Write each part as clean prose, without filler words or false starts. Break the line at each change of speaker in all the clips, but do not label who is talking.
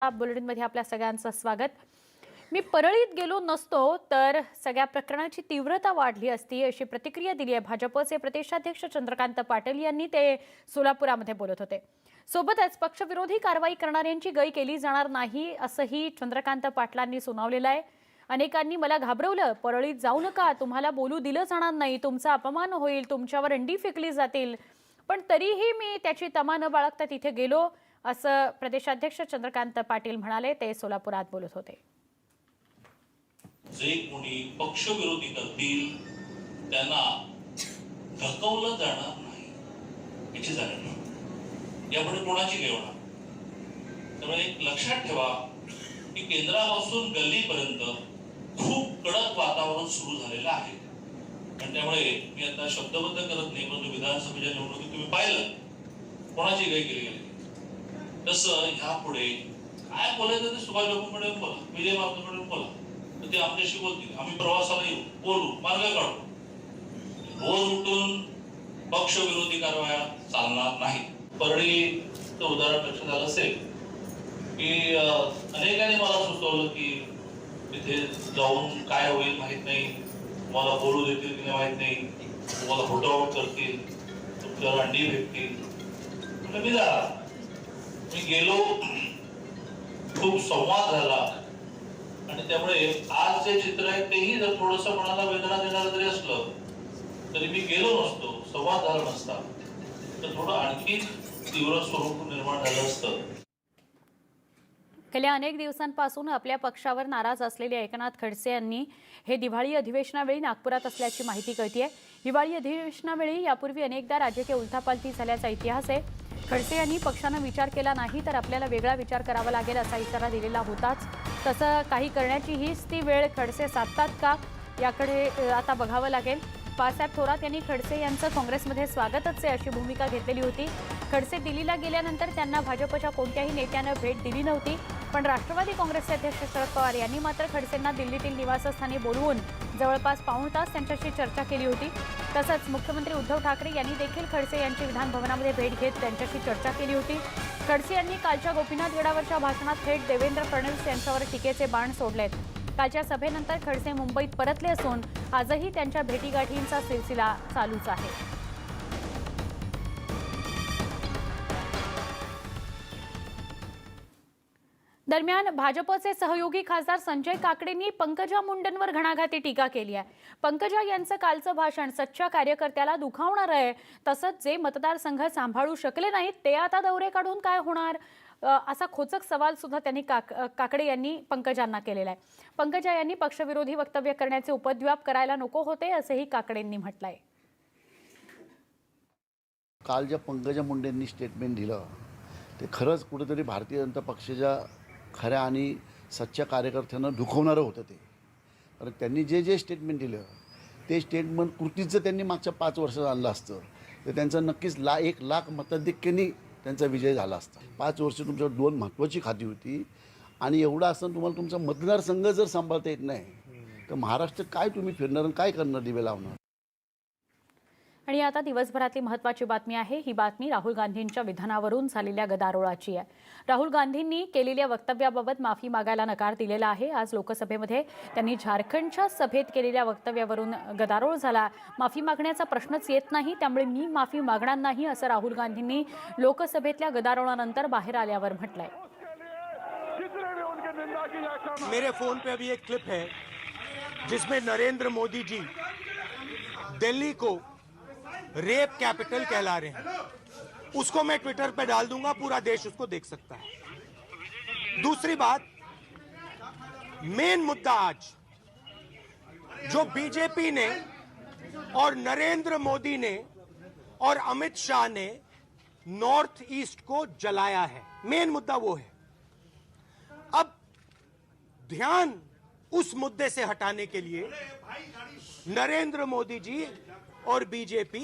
बुलेटिनमध्ये आपल्या सगळ्यांचं स्वागत। मी परळीत गेलो नसतो तर सगळ्या प्रकरणाची तीव्रता वाढली असती अशी प्रतिक्रिया दिली आहे भाजपचे प्रदेशाध्यक्ष चंद्रकांत पाटील यांनी। ते सोलापुरामध्ये बोलत होते। सोबतच पक्षविरोधी कारवाई करणाऱ्यांची गय केली जाणार नाही असंही चंद्रकांत पाटलांनी सुनावलेलं आहे। अनेकांनी मला घाबरवलं, परळीत जाऊ नका, तुम्हाला बोलू दिलं जाणार नाही, तुमचा अपमान होईल, तुमच्यावर अंडी फेकली जातील, पण तरीही मी त्याची तमा न बाळगता तिथे गेलो असं प्रदेशाध्यक्ष चंद्रकांत पाटील म्हणाले। ते सोलापुरात बोलत होते।
जे कोणी पक्षविरोधी करतील त्यांना धकवलं जाणार नाही याची जाणीव नाही। यापुढे कोणाची घेणार? त्यामुळे एक लक्षात ठेवा की केंद्रापासून गल्लीपर्यंत खूप कडक वातावरण सुरू झालेलं आहे। आणि त्यामुळे मी आता शब्दबद्ध करत नाही, परंतु विधानसभेच्या निवडणुकीत तुम्ही पाहिलं कोणाची गय केली गेली। तसं ह्यापुढे काय बोलायचं ते सुभाष बाबूंकडे बोला, विजय मार्गाकडे बोला, तर ते आपल्याशी बोलतील। आम्ही प्रवासाला येऊ, बोलू, मार्ग काढू। रोज उठून पक्षविरोधी कारवाया चालणार नाही। परळीचं उदाहरण लक्षात आलं असेल की अनेकांनी मला सुचवलं की तिथे जाऊन काय होईल माहित नाही, तुम्हाला बोलू देतील की नाही माहित नाही, तुम्हाला फोटोआउट करतील, तुमच्यावर अंडी भेटतील। म्हणजे मी जाणार, मी गेलो, खूप संवाद झाला आणि त्यामुळे आज जे चित्र आहे तेही जर थोडंसं कोणाला वेदना देणारं जरी असलं तरी मी गेलो नसतो, संवाद झाला नसता तर थोडं आणखी तीव्र स्वरूप निर्माण झालं असतं।
गेल्या अनेक दिवसांपासून आपल्या पक्षावर नाराज असलेले एकनाथ खडसे यांनी हे दिवाळी अधिवेशनावेळी नागपुरात असल्याची माहिती कळतीये। दिवाळी अधिवेशनावेळी यापूर्वी अनेकदा राजकीय उलथापालथी झाल्याचा इतिहास आहे। खडसे यांनी पक्षाने विचार केला नाही तर आपल्याला वेगळा विचार करावा लागेल असा इशारा दिलेला होताच। तसं काही करण्याची हीच ती वेळ खडसे साधतात का याकडे आता बघावं लागेल। बाळासाहेब थोरात यांनी खडसे यांचं काँग्रेसमध्ये स्वागतच आहे अशी भूमिका घेतलेली होती। खडसे दिल्लीला गेल्यानंतर त्यांना भाजपच्या कोणत्याही नेत्यानं भेट दिली नव्हती, पण राष्ट्रवादी काँग्रेसचे अध्यक्ष शरद पवार यांनी मात्र खडसेंना दिल्लीतील निवासस्थानी बोलवून जवळपास पाऊण तास त्यांच्याशी चर्चा केली होती। तसंच मुख्यमंत्री उद्धव ठाकरे यांनी देखील खडसे यांची विधान भवनामध्ये भेट घेत त्यांच्याशी चर्चा केली होती। खडसे यांनी कालच्या गोपीनाथ गडावरच्या भाषणात थेट देवेंद्र फडणवीस यांच्यावर टीकेचे बाण सोडलेत। कालच्या सभेनंतर खडसे मुंबईत परतले असून आजही त्यांच्या भेटीगाठींचा सिलसिला चालूच आहे। दरम्यान भाजपचे सहयोगी खासदार संजय काकडेंनी पंकजा मुंडेंवर घणाघाती टीका केली आहे। पंकजा यांचं कालचं भाषण सच्च्या कार्यकर्त्याला दुखावणार आहे, तसंच जे मतदारसंघ सांभाळू शकले नाहीत ते आता दौरे काढून काय होणार असा खोचक सवाल सुद्धा त्यांनी काकडे यांनी पंकजांना केलेला आहे। पंकजा यांनी पक्षविरोधी वक्तव्य करण्याचे उपद्व्याप करायला नको होते असेही काकडेंनी म्हटलंय।
काल ज्या पंकजा मुंडेंनी स्टेटमेंट दिलं ते खरंच कुठेतरी भारतीय जनता पक्षाच्या खऱ्या आणि सच्च्या कार्यकर्त्यांना दुखवणारं होतं ते। कारण त्यांनी जे जे स्टेटमेंट दिलं ते स्टेटमेंट कृतीत जर त्यांनी मागच्या 5 वर्षात आणलं असतं तर त्यांचं नक्कीच 1 लाख मताधिक्याने त्यांचा विजय झाला असता। 5 वर्ष तुमच्यावर 2 महत्त्वाची खाती होती आणि एवढं असताना तुम्हाला तुमचा मतदारसंघ जर सांभाळता येत नाही तर महाराष्ट्र काय तुम्ही फिरणार आणि काय करणार, दिवे लावणार।
आणि आता दिवसभरातली महत्त्वाची बातमी आहे। ही बातमी राहुल गांधींच्या विधानावरून झालेल्या गदारोळाची आहे। राहुल गांधींनी केलेल्या वक्तव्याबाबत माफी मागायला नकार दिलेला आहे। आज लोकसभेमध्ये त्यांनी झारखंडच्या सभेत केलेल्या वक्तव्यावरून गदारोळ झाला। माफी मागण्याचा प्रश्नच येत नाही, त्यामुळे मी माफी मागणार नाही असं राहुल गांधींनी लोकसभेतल्या गदारोळानंतर बाहेर आल्यावर म्हटलंय।
मेरे फोन पे अभी एक क्लिप है जिसमें नरेंद्र मोदी जी दिल्ली को रेप कैपिटल कहला रहे हैं। उसको मैं ट्विटर पे डाल दूंगा, पूरा देश उसको देख सकता है। दूसरी बात, मेन मुद्दा आज जो बीजेपी ने और नरेंद्र मोदी ने और अमित शाह ने नॉर्थ ईस्ट को जलाया है, मेन मुद्दा वो है। अब ध्यान उस मुद्दे से हटाने के लिए नरेंद्र मोदी जी और बीजेपी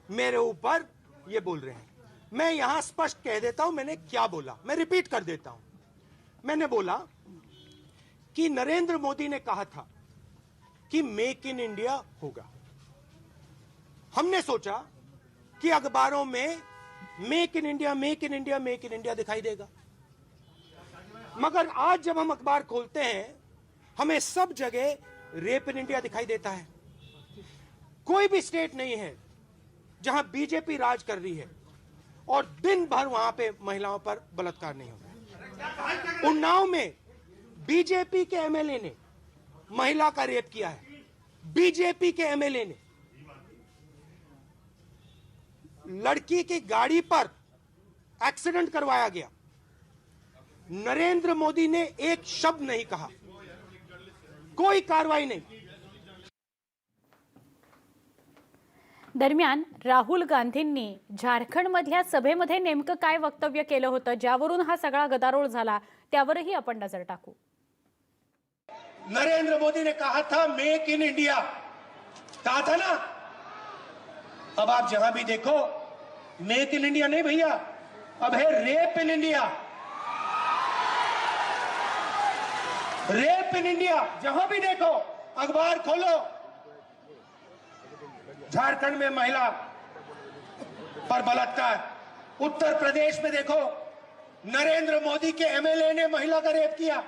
मेरे ऊपर ये बोल रहे हैं। मैं यहां स्पष्ट कह देता हूं मैंने क्या बोला, मैं रिपीट कर देता हूं। मैंने बोला कि नरेंद्र मोदी ने कहा था कि मेक इन इंडिया होगा। हमने सोचा कि अखबारों में make in India, make in India, make in India दिखाई देगा। मगर आज जब हम अखबार खोलते हैं हमें सब जगह रेप इन इंडिया दिखाई देता है। कोई भी स्टेट नहीं है जहां बीजेपी राज कर रही है और दिन भर वहां पे महिलाओं पर बलात्कार नहीं हो रहा। उन्नाव में बीजेपी के एमएलए ने महिला का रेप किया है। बीजेपी के एमएलए ने लड़की की गाड़ी पर एक्सीडेंट करवाया गया। नरेंद्र मोदी ने एक शब्द नहीं कहा, कोई कार्रवाई नहीं।
दरम्यान राहुल गांधींनी झारखंडमधल्या सभेमध्ये नेमकं काय वक्तव्य केलं होतं ज्यावरून हा सगळा गदारोळ झाला त्यावरही आपण नजर टाकू।
नरेंद्र मोदी ने कहा था मेक इन इंडिया, कहा था ना। अब आप जहां भी देखो मेक इन इंडिया नहीं भैया, अब है rape in India. Rape in India, जहां भी देखो अखबार खोलो झारखंड में महिला पर बलात्कार। उत्तर प्रदेश में देखो नरेंद्र मोदी के एमएलए ने महिला का रेप किया,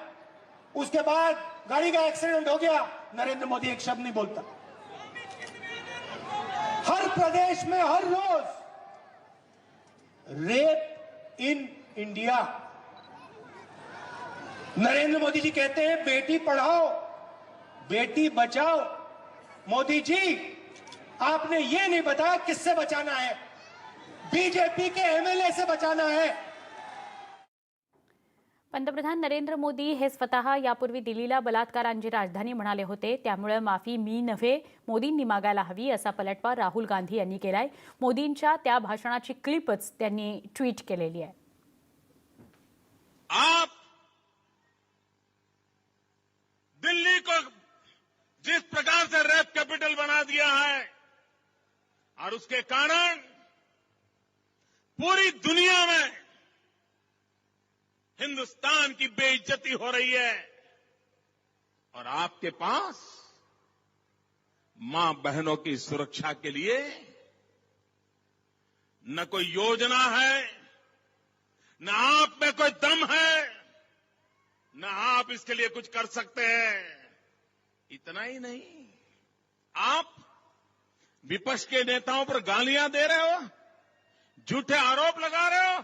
उसके बाद गाड़ी का एक्सीडेंट हो गया, नरेंद्र मोदी एक शब्द नहीं बोलता। हर प्रदेश में हर रोज rape in India. Narendra Modi ji कहते हैं बेटी पढ़ाओ बेटी बचाओ। मोदी जी आपने ये नहीं बताया किससे बचाना है, बीजेपी के एमएलए से बचाना है।
पंतप्रधान नरेंद्र मोदी हे स्वतः यापूर्वी दिल्लीला बलात्कारांची राजधानी म्हणाले होते, त्यामुळे माफी मी नव्हे मोदींनी मागायला हवी असा पलटवार राहुल गांधी यांनी केलाय। मोदींच्या त्या भाषणाची क्लिपच त्यांनी ट्विट केलेली आहे।
आप दिल्ली को जिस प्रकार से रेप कैपिटल बना दिया है और उसके कारण पूरी दुनिया में हिंदुस्तान की बेइज्जती हो रही है और आपके पास मां बहनों की सुरक्षा के लिए न कोई योजना है, न आप में कोई दम है, न आप इसके लिए कुछ कर सकते हैं। इतना ही नहीं, आप विपक्ष के नेताओं पर गालियां दे रहे हो, झूठे आरोप लगा रहे हो।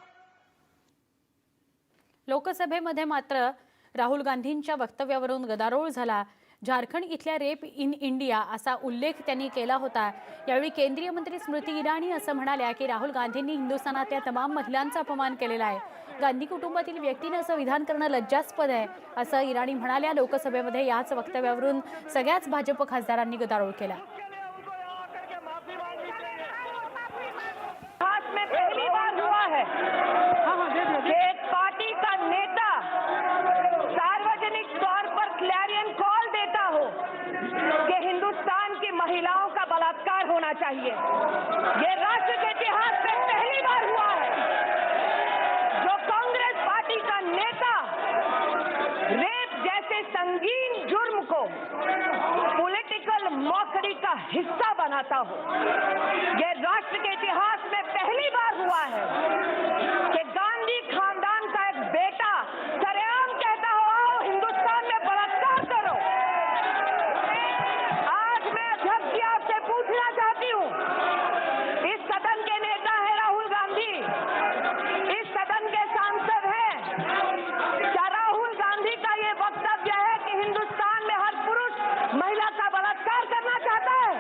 लोकसभेमध्ये मात्र राहुल गांधींच्या वक्तव्यावरून गदारोळ झाला। झारखंड इथल्या रेप इन इंडिया असा उल्लेख त्यांनी केला होता। यावेळी केंद्रीय मंत्री स्मृती इराणी असं म्हणाल्या की राहुल गांधींनी हिंदुस्थानातल्या तमाम महिलांचा अपमान केलेला आहे। गांधी कुटुंबातील व्यक्तीने असं विधान करणं लज्जास्पद आहे असं इराणी म्हणाल्या। लोकसभेमध्ये याच वक्तव्यावरून सगळ्याच भाजप खासदारांनी गदारोळ केला।
में पहली बार हुआ है एक पार्टी का नेता सार्वजनिक तौर पर क्लैरियन कॉल देता हो कि हिंदुस्तान की महिलाओं का बलात्कार होना चाहिए। ये राष्ट्र के इतिहास में पहली बार हुआ है जो कांग्रेस पार्टी का नेता रेप जैसे संगीन जुर्म को पॉलिटिकल मॉकरी का हिस्सा बनाता हो। ये राष्ट्र के इतिहास में पहली बार हुआ है कि गांधी खानदान का एक बेटा सरेआम कहता हो आओ हिंदुस्तान में बलात्कार करो। आज मैं अध्यक्ष जी आपसे पूछना चाहती हूं, इस सदन के नेता है राहुल गांधी, इस सदन के सांसद हैं, क्या राहुल गांधी का ये वक्तव्य है कि हिंदुस्तान में हर पुरुष महिला का बलात्कार करना चाहता है?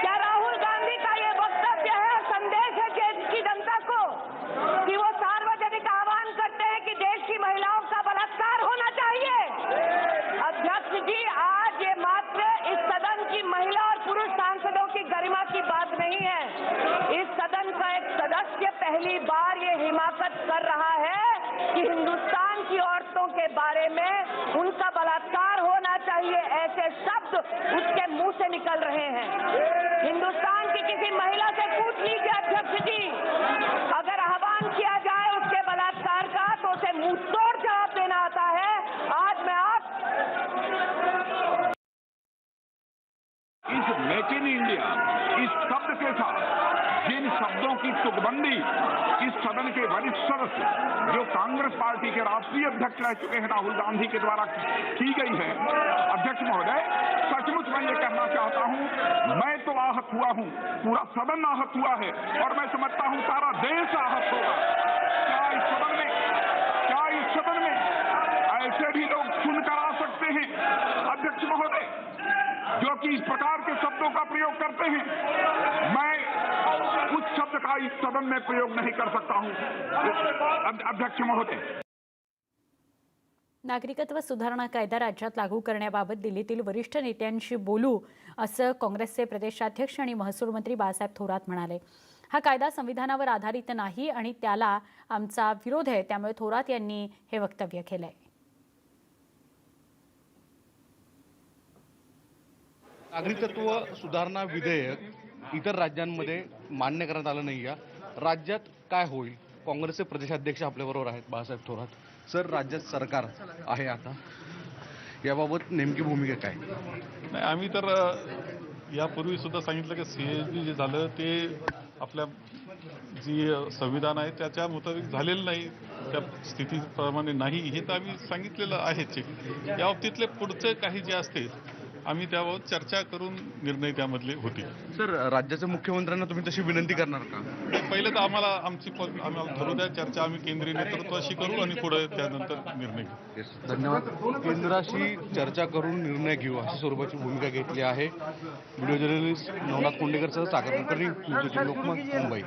क्या राहुल गांधी का ये वक्तव्य है, संदेश है देश की जनता को कि वो सार्वजनिक आह्वान करते हैं कि देश की महिलाओं का बलात्कार होना चाहिए? अध्यक्ष जी, आज ये मात्र इस सदन की महिला और पुरुष सांसदों की गरिमा की बात नहीं है। इस सदन का एक सदस्य पहली बार ये हिमाकत कर रहा है कि हिंदुस्तान की औरतों के बारे में उनका बलात्कार होना चाहिए, ऐसे शब्द उसके मुंह से निकल रहे हैं। हिंदुस्तान की किसी महिला से पूछ लीजिए अध्यक्ष जी, अगर आह्वान किया जाए उसके बलात्कार का तो उसे मुंह तोड़ जवाब देना आता है। आज मैं आप
इस मेक इन इंडिया इस शब्द के साथ जिन शब्दों की तुकबंदी इस सदन के वरिष्ठ सदस्य जो कांग्रेस पार्टी के राष्ट्रीय अध्यक्ष रह चुके हैं राहुल गांधी के द्वारा की गई है, अध्यक्ष महोदय, सचमुच मैं ये कहना चाहता हूं, मैं तो आहत हुआ हूं, पूरा सदन आहत हुआ है और मैं समझता हूं सारा देश आहत होगा। क्या इस सदन में ऐसे भी लोग सुनकर आ सकते हैं, अध्यक्ष महोदय, जो कि इस प्रकार के शब्दों का प्रयोग करते हैं? मैं उस शब्द का इस सदन में प्रयोग नहीं कर सकता हूं, अध्यक्ष महोदय।
नागरिकत्व सुधारणा कायदा राज्यात लागू करण्याबाबत दिल्लीतील वरिष्ठ नेत्यांशी बोलू असं काँग्रेसचे प्रदेशाध्यक्ष आणि महसूल मंत्री बाळासाहेब थोरात म्हणाले। हा कायदा संविधानावर आधारित नाही आणि त्याला आमचा विरोध आहे, त्यामुळे थोरात यांनी हे वक्तव्य केलंय।
नागरिकत्व सुधारणा विधेयक इतर राज्यांमध्ये मान्य करण्यात आलं नाही। राज्यात काय होईल? काँग्रेसचे प्रदेशाध्यक्ष आपल्याबरोबर आहेत बाळासाहेब थोरात। सर, राज्यात सरकार आहे आता, याबाबत नेमकी भूमिका काय?
नाही, आम्ही तर यापूर्वी सुद्धा सांगितलं की CAG जे झालं ते आपल्या जी संविधान आहे त्याच्या मुताबिक झालेलं नाही, त्या स्थितीप्रमाणे नाही, हे तर आम्ही सांगितलेलं आहेच। या बाबतीतले पुढचे काही जे असते आम्ही त्याबाबत चर्चा करून निर्णय त्यामधले होतील।
सर, राज्याच्या मुख्यमंत्र्यांना तुम्ही तशी विनंती करणार का?
पहिलं तर आम्हाला ठरवू द्या, चर्चा आम्ही केंद्रीय नेतृत्वाशी करू आणि पुढे त्यानंतर निर्णय घेऊ।
धन्यवाद। केंद्राशी चर्चा करून निर्णय घेऊ अशी स्वरूपाची भूमिका घेतली आहे। व्हिडिओ जर्नलिस्ट नवनाथ कोंडेकरसह सागर कुलकर्णी, लोकमत, मुंबई।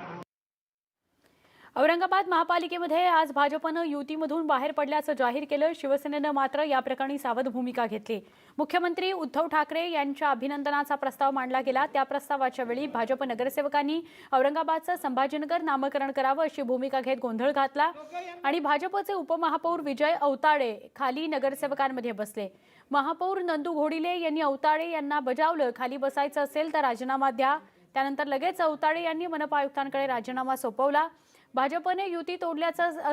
औरंगाबाद महापालिकेमध्ये आज भाजपनं युतीमधून बाहेर पडल्याचं जाहीर केलं। शिवसेनेनं मात्र या प्रकरणी सावध भूमिका घेतली। मुख्यमंत्री उद्धव ठाकरे यांच्या अभिनंदनाचा प्रस्ताव मांडला गेला। त्या प्रस्तावाच्या वेळी भाजप नगरसेवकांनी औरंगाबादचं संभाजीनगर नामकरण करावं अशी भूमिका घेत गोंधळ घातला आणि भाजपचे उपमहापौर विजय औताडे खाली नगरसेवकांमध्ये बसले। महापौर नंदू घोडिले यांनी औताडे यांना बजावलं, खाली बसायचं असेल तर राजीनामा द्या। त्यानंतर लगेच औताडे यांनी मनपा आयुक्तांकडे राजीनामा सोपवला। भाजप युती तोडल्याचं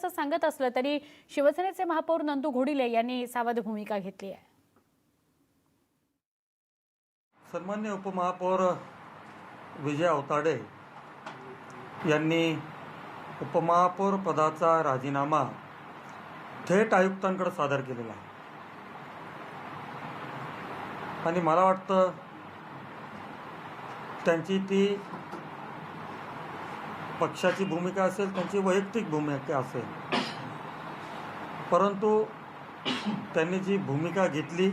सांगत असलं तरी शिवसेनेचे महापौर नंदू घोडिले यांनी सावध भूमिका घेतली आहे।
सन्मान्य उपमहापौर विजय औताडे यांनी उपमहापौर पदाचा राजीनामा थेट आयुक्तांकडे सादर केलेला आहे आणि मला वाटतं त्यांची ती पक्षाची भूमिका असेल, त्यांची वैयक्तिक भूमिका असेल, परंतु त्यांनी जी भूमिका घेतली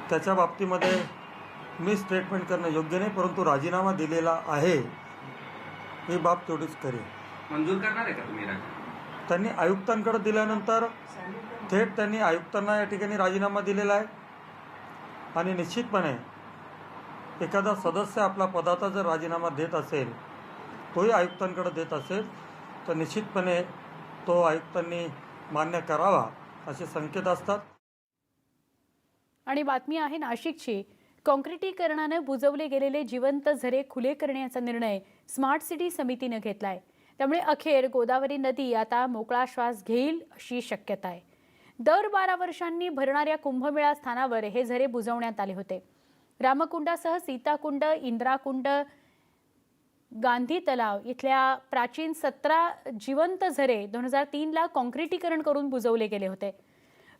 त्याच्या बाबतीमध्ये मी स्टेटमेंट करणं योग्य नाही, परंतु राजीनामा दिलेला आहे ही बाब तेवढीच करेल।
मंजूर करणार आहे का तुम्ही?
त्यांनी आयुक्तांकडे दिल्यानंतर थेट त्यांनी आयुक्तांना या ठिकाणी राजीनामा दिलेला आहे आणि निश्चितपणे एखादा सदस्य आपला पदाचा जर राजीनामा देत असेल, तोही आयुक्तांकडे देत असेल, तर निश्चितपणे तो आयुक्तांनी मान्य करावा असे संकेत असतात।
आणि बातमी आहे नाशिकची। काँक्रिटीकरणाने बुजवले गेलेले जिवंत झरे खुले करण्याचा निर्णय स्मार्ट सिटी समितीने घेतलाय। त्यामुळे अखेर गोदावरी नदी आता मोकळा श्वास घेईल अशी शक्यता आहे। दर 12 वर्षांनी भरणाऱ्या कुंभमेळा स्थानावर हे झरे बुजवण्यात आले होते। रामकुंडासह सीताकुंड, इंद्राकुंड, गांधी तलाव इथल्या प्राचीन 17 जिवंत झरे 2003ला काँक्रिटीकरण करून बुजवले गेले होते।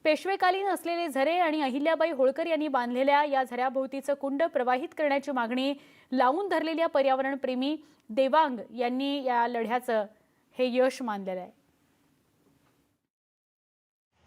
पेशवेकालीन असलेले झरे आणि अहिल्याबाई होळकर यांनी बांधलेल्या या झऱ्याभोवतीचं कुंड प्रवाहित करण्याची मागणी लावून धरलेल्या पर्यावरणप्रेमी देवांग यांनी या लढ्याचं हे यश मानलेलं आहे।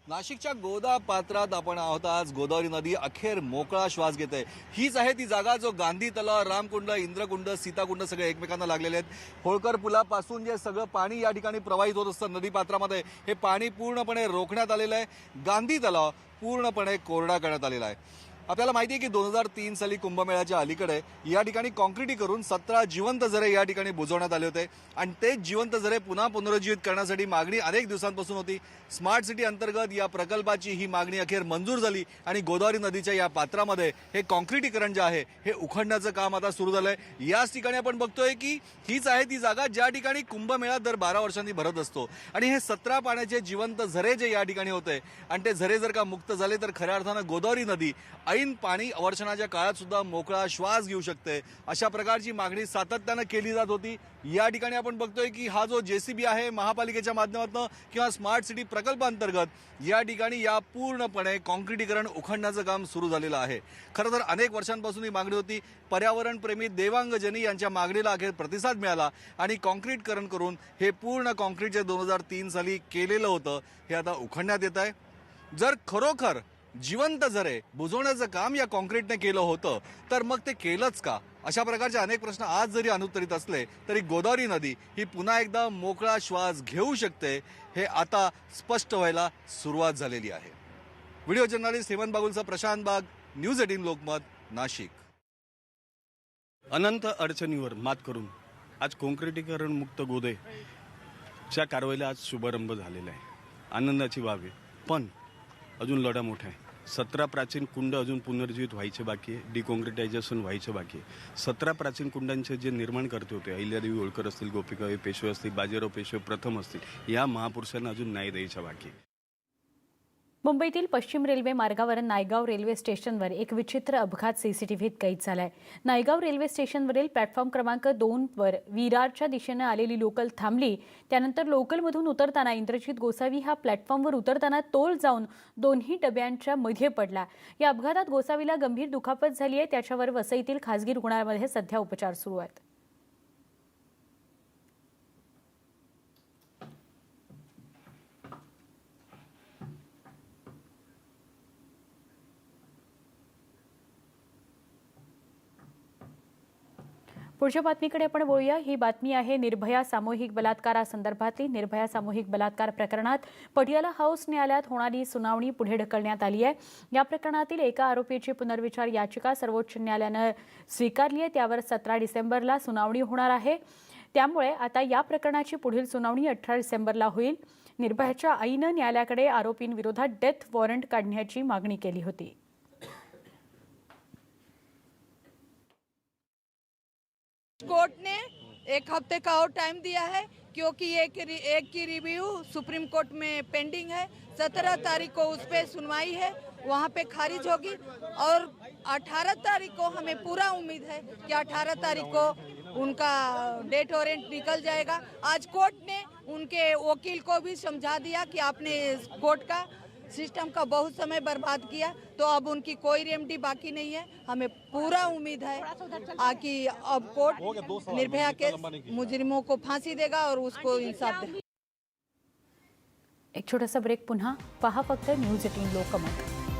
नाशिकच्या गोदा पात्रात आपण आहोत। आज गोदावरी नदी अखेर मोकळा श्वास घेते। हीच आहे ती जागा जो गांधी तलाव, रामकुंड, इंद्रकुंड, सीताकुंड सगळे एकमेकांना लागलेले आहेत। होळकर पुलापासून जे सगळं पाणी या ठिकाणी प्रवाहित होत असतं नदी पात्रामध्ये, हे पाणी पूर्णपणे रोखण्यात आलेलं आहे। गांधी तलाव पूर्णपणे कोरडा करण्यात आलेला आहे। आपल्याला माहिती आहे की 2003 साली कुंभमेळ्याच्या अलीकडे या ठिकाणी काँक्रिटी करून 17 जिवंत झरे या ठिकाणी बुजवण्यात आले होते आणि तेच जिवंत झरे पुन्हा पुनरुज्जीवित करण्यासाठी मागणी अनेक दिवसांपासून होती। स्मार्ट सिटी अंतर्गत या प्रकल्पाची ही मागणी अखेर मंजूर झाली आणि गोदावरी नदीच्या या पात्रामध्ये हे काँक्रिटीकरण जे आहे हे उखडण्याचं काम आता सुरू झालंय। याच ठिकाणी आपण बघतोय की हीच आहे ती जागा ज्या ठिकाणी कुंभमेळा दर 12 वर्षांनी भरत असतो आणि हे 17 पाण्याचे जिवंत झरे जे या ठिकाणी होते आणि ते झरे जर का मुक्त झाले तर खऱ्या अर्थानं गोदावरी नदी ऐन पाणी अवर्षणाच्या काळात सुद्धा मोकळा श्वास घेऊ शकते, अशा प्रकारची मागणी सातत्यानं केली जात होती. या ठिकाणी आपण बघतोय की हा जो JCB आहे महापालिकेच्या माध्यमातून किंवा स्मार्ट सिटी प्रकल्पांतर्गत या ठिकाणी या पूर्णपणे कॉन्क्रिटीकरण उखडण्याचं काम सुरू झालेलं आहे. खरं तर अनेक वर्षांपासून ही मागणी होती. पर्यावरणप्रेमी देवांग जनी यांच्या मागणीला अखेर प्रतिसाद मिळाला आणि कॉन्क्रीटकरण करून हे पूर्ण कॉन्क्रीट जे 2003 साली केलेलं होतं हे आता उखडण्यात येत आहे. जर खरोखर जिवंत झरे बुजवण्याचं काम या कॉन्क्रीटने केलं होतं तर मग ते केलंच का, अशा प्रकारचे अनेक प्रश्न आज जरी अनुत्तरित असले तरी गोदावरी नदी ही पुन्हा एकदा मोकळा श्वास घेऊ शकते हे आता स्पष्ट व्हायला सुरुवात झालेली आहे. व्हिडिओ जर्नलिस्ट हेमंत बागुलचा प्रशांत बाग, न्यूज 18 लोकमत, नाशिक.
अनंत अडचणीवर मात करून आज कॉन्क्रिटीकरण मुक्त गोदेच्या कारवाईला आज शुभारंभ झालेला आहे. आनंदाची बाब आहे, पण अजून लढा मोठा आहे. 17 प्राचीन कुंड अजून पुनर्जीवित व्हायचे बाकी आहे, डिकॉन्क्रिटायझेशन व्हायचे बाकी आहे. 17 प्राचीन कुंडांचे जे निर्माण करते होते, अहिल्यादेवी होळकर असतील, गोपिकाबाई पेशवे असतील, बाजीराव पेशवे प्रथम असतील, या महापुरुषांना अजून न्याय द्यायचा बाकी आहे.
मुंबईतील पश्चिम रेल्वे मार्गावर नायगाव रेल्वे स्टेशनवर एक विचित्र अपघात CCTVत कैद झालाय. नायगाव रेल्वे स्टेशनवरील प्लॅटफॉर्म क्रमांक 2वर विरारच्या दिशेनं आलेली लोकल थांबली. त्यानंतर लोकलमधून उतरताना इंद्रजित गोसावी हा प्लॅटफॉर्मवर उतरताना तोल जाऊन दोन्ही डब्यांच्या मध्ये पडला. या अपघातात गोसावीला गंभीर दुखापत झाली आहे. त्याच्यावर वसईतील खासगी रुग्णालयामध्ये सध्या उपचार सुरू आहेत. पुढच्या बातमीकडे आपण वळूया. ही बातमी आहे निर्भया सामूहिक बलात्कारासंदर्भातली. निर्भया सामूहिक बलात्कार प्रकरणात पटियाला हाऊस न्यायालयात होणारी सुनावणी पुढे ढकलण्यात आली आहे. या प्रकरणातील एका आरोपीची पुनर्विचार याचिका सर्वोच्च न्यायालयानं स्वीकारली आहे. त्यावर 17 डिसेंबरला सुनावणी होणार आहे. त्यामुळे आता या प्रकरणाची पुढील सुनावणी 18 डिसेंबरला होईल. निर्भयाच्या आईनं न्यायालयाकडे आरोपींविरोधात डेथ वॉरंट काढण्याची मागणी केली होती.
कोर्ट ने 1 हफ्ते का और टाइम दिया है क्योंकि एक की रिव्यू सुप्रीम कोर्ट में पेंडिंग है. 17 तारीख को उस पर सुनवाई है, वहाँ पे खारिज होगी और 18 तारीख को हमें पूरा उम्मीद है कि 18 तारीख को उनका डेथ वारंट निकल जाएगा. आज कोर्ट ने उनके वकील को भी समझा दिया कि आपने कोर्ट का सिस्टम का बहुत समय बर्बाद किया, तो अब उनकी कोई रेमेडी बाकी नहीं है. हमें पूरा उम्मीद है कि अब कोर्ट निर्भया के मुजरिमों को फांसी देगा और उसको इंसाफ देगा.
एक छोटासा ब्रेक, पुन्हा पहा फक्त न्यूज 18 लोकमत.